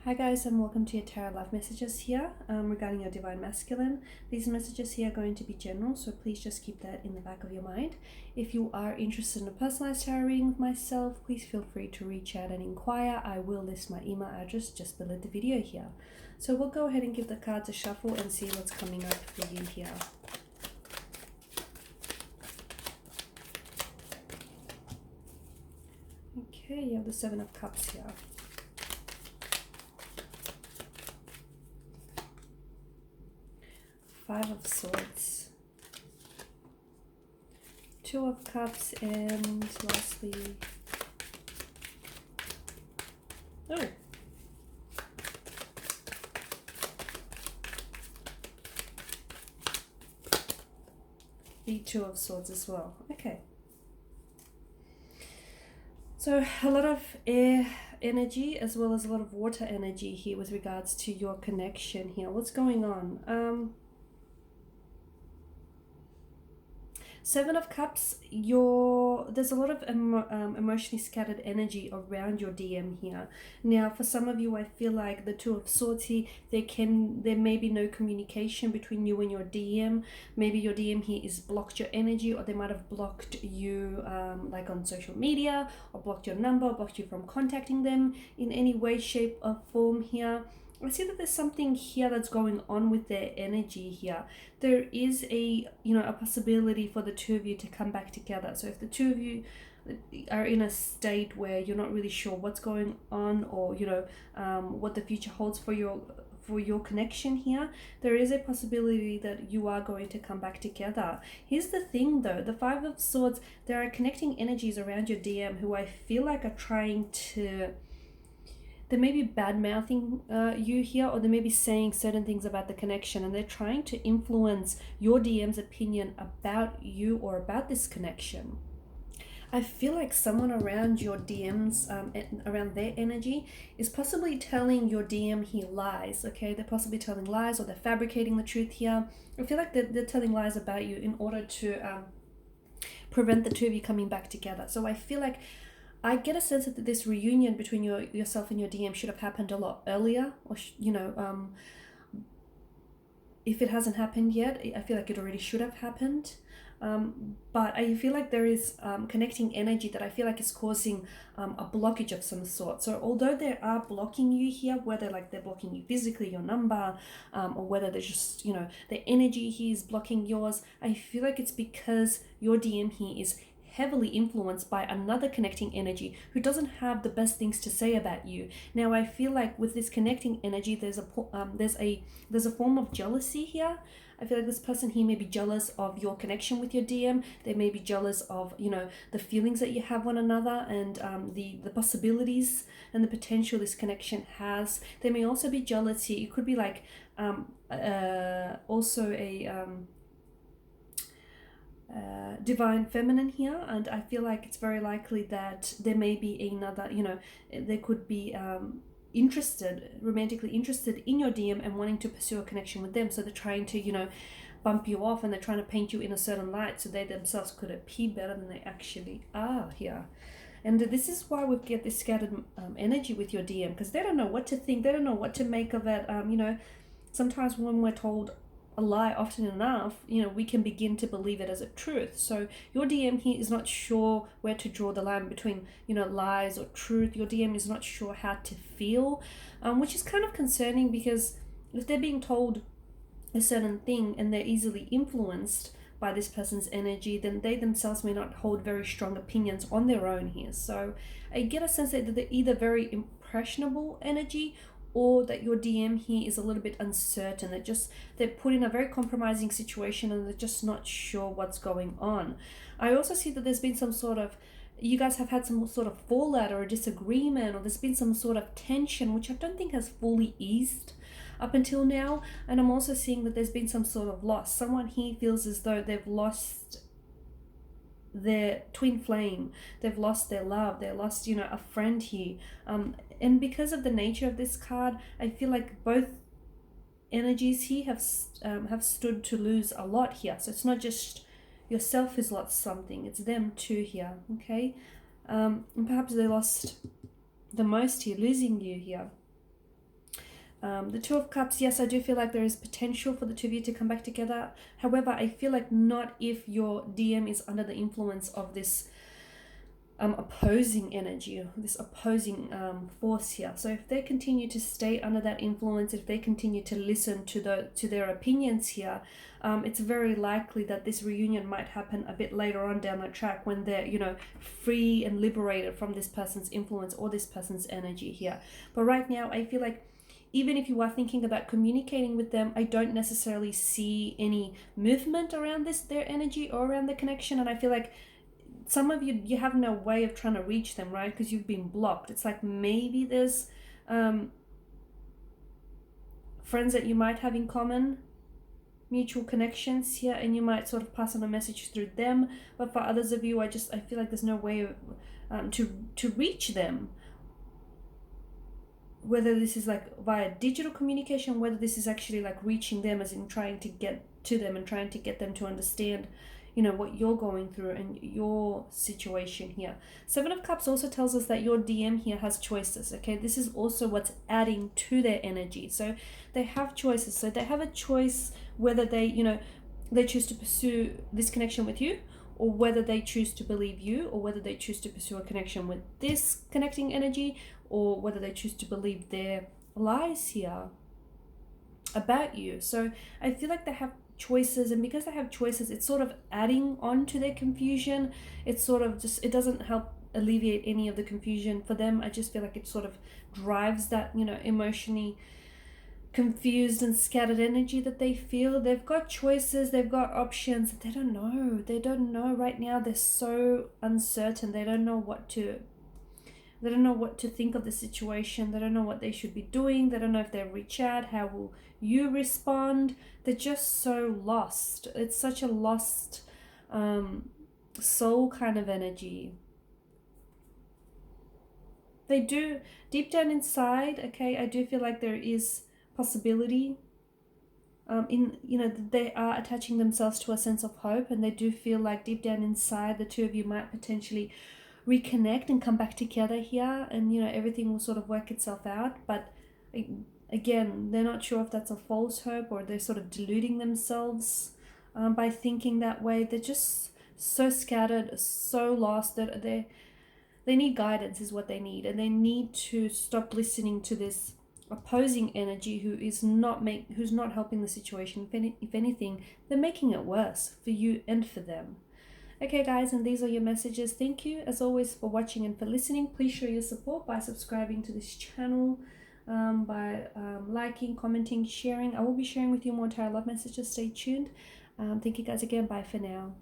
Hi guys, and welcome to your Tarot Love messages here regarding your Divine Masculine. These messages here are going to be general, so please just keep that in the back of your mind. If you are interested in a personalized tarot reading with myself, please feel free to reach out and inquire. I will list my email address just below the video here. So we'll go ahead and give the cards a shuffle and see what's coming up for you here. Okay, you have the Seven of Cups here. Five of Swords, Two of Cups, and lastly, the Two of Swords as well. Okay. So a lot of air energy as well as a lot of water energy here with regards to your connection here. What's going on? Seven of Cups, there's a lot of emotionally scattered energy around your DM here. Now, for some of you, I feel like the Two of Swords here, there may be no communication between you and your DM. Maybe your DM here is blocked your energy, or they might have blocked you like on social media, or blocked your number, or blocked you from contacting them in any way, shape, or form here. I see that there's something here that's going on with their energy here. There is a possibility for the two of you to come back together. So if the two of you are in a state where you're not really sure what's going on, or what the future holds for your connection here, there is a possibility that you are going to come back together. Here's the thing though, the Five of Swords, there are connecting energies around your DM who I feel like are trying to, they may be bad-mouthing you here, or they may be saying certain things about the connection, and they're trying to influence your DM's opinion about you or about this connection. I feel like someone around your DMs, around their energy, is possibly telling your DM here lies, okay? They're possibly telling lies, or they're fabricating the truth here. I feel like they're telling lies about you in order to prevent the two of you coming back together. So I feel like I get a sense that this reunion between yourself and your DM should have happened a lot earlier, or if it hasn't happened yet, I feel like it already should have happened. But I feel like there is connecting energy that I feel like is causing a blockage of some sort. So although they are blocking you here, whether like they're blocking you physically, your number, or whether they're just, the energy here is blocking yours, I feel like it's because your DM here is heavily influenced by another connecting energy who doesn't have the best things to say about you. Now I feel like with this connecting energy, there's a form of jealousy here. I feel like this person here may be jealous of your connection with your DM. They may be jealous of the feelings that you have one another, and the possibilities and the potential this connection has. They may also be jealous here. It could be like also a divine feminine here, and I feel like it's very likely that there may be another, there could be romantically interested in your DM and wanting to pursue a connection with them. So they're trying to bump you off, and they're trying to paint you in a certain light so they themselves could appear better than they actually are here. And this is why we get this scattered energy with your DM, because they don't know what to think, they don't know what to make of it. Sometimes when we're told a lie often enough, we can begin to believe it as a truth. So your DM here is not sure where to draw the line between lies or truth. Your DM is not sure how to feel, which is kind of concerning, because if they're being told a certain thing and they're easily influenced by this person's energy, then they themselves may not hold very strong opinions on their own here. So I get a sense that they're either very impressionable energy, or that your DM here is a little bit uncertain. They're put in a very compromising situation, and they're just not sure what's going on. I also see that there's been you guys have had some sort of fallout or a disagreement, or there's been some sort of tension, which I don't think has fully eased up until now. And I'm also seeing that there's been some sort of loss. Someone here feels as though they've lost their twin flame, they've lost their love, they lost a friend here, and because of the nature of this card, I feel like both energies here have stood to lose a lot here. So it's not just yourself who's lost something, it's them too here. Okay, and perhaps they lost the most here, losing you here. The Two of Cups, yes, I do feel like there is potential for the two of you to come back together. However, I feel like not if your DM is under the influence of this opposing energy, this opposing force here. So if they continue to stay under that influence, if they continue to listen to their opinions here, it's very likely that this reunion might happen a bit later on down the track when they're, you know, free and liberated from this person's influence or this person's energy here. But right now, I feel like even if you are thinking about communicating with them, I don't necessarily see any movement around their energy or around the connection. And I feel like some of you have no way of trying to reach them, right? Because you've been blocked. It's like maybe there's friends that you might have in common, mutual connections here, and you might sort of pass on a message through them. But for others of you, I feel like there's no way of, to reach them. Whether this is like via digital communication, whether this is actually like reaching them, as in trying to get to them and trying to get them to understand, you know, what you're going through and your situation here. Seven of Cups also tells us that your DM here has choices, okay? This is also what's adding to their energy. So they have choices. So they have a choice whether they, you know, they choose to pursue this connection with you, or whether they choose to believe you, or whether they choose to pursue a connection with this connecting energy, or whether they choose to believe their lies here about you. So I feel like they have choices, and because they have choices, it's sort of adding on to their confusion. It's sort of just, it doesn't help alleviate any of the confusion for them. I just feel like it sort of drives that, you know, emotionally confused and scattered energy that they feel. They've got choices, they've got options. They don't know right now. They're so uncertain. They don't know what to think of the situation. They don't know what they should be doing. They don't know if they'll reach out. How will you respond? They're just so lost. It's such a lost soul kind of energy. They do, deep down inside, okay, I do feel like there is possibility in, you know, they are attaching themselves to a sense of hope, and they do feel like deep down inside the two of you might potentially reconnect and come back together here, and, you know, everything will sort of work itself out. But again, they're not sure if that's a false hope or they're sort of deluding themselves by thinking that way. They're just so scattered, so lost, that they need guidance is what they need, and they need to stop listening to this opposing energy who's not helping the situation. If anything, they're making it worse for you and for them. Okay guys, and these are your messages. Thank you as always for watching and for listening. Please show your support by subscribing to this channel, by liking, commenting, sharing. I will be sharing with you more tarot love messages. Stay tuned. Thank you guys again. Bye for now.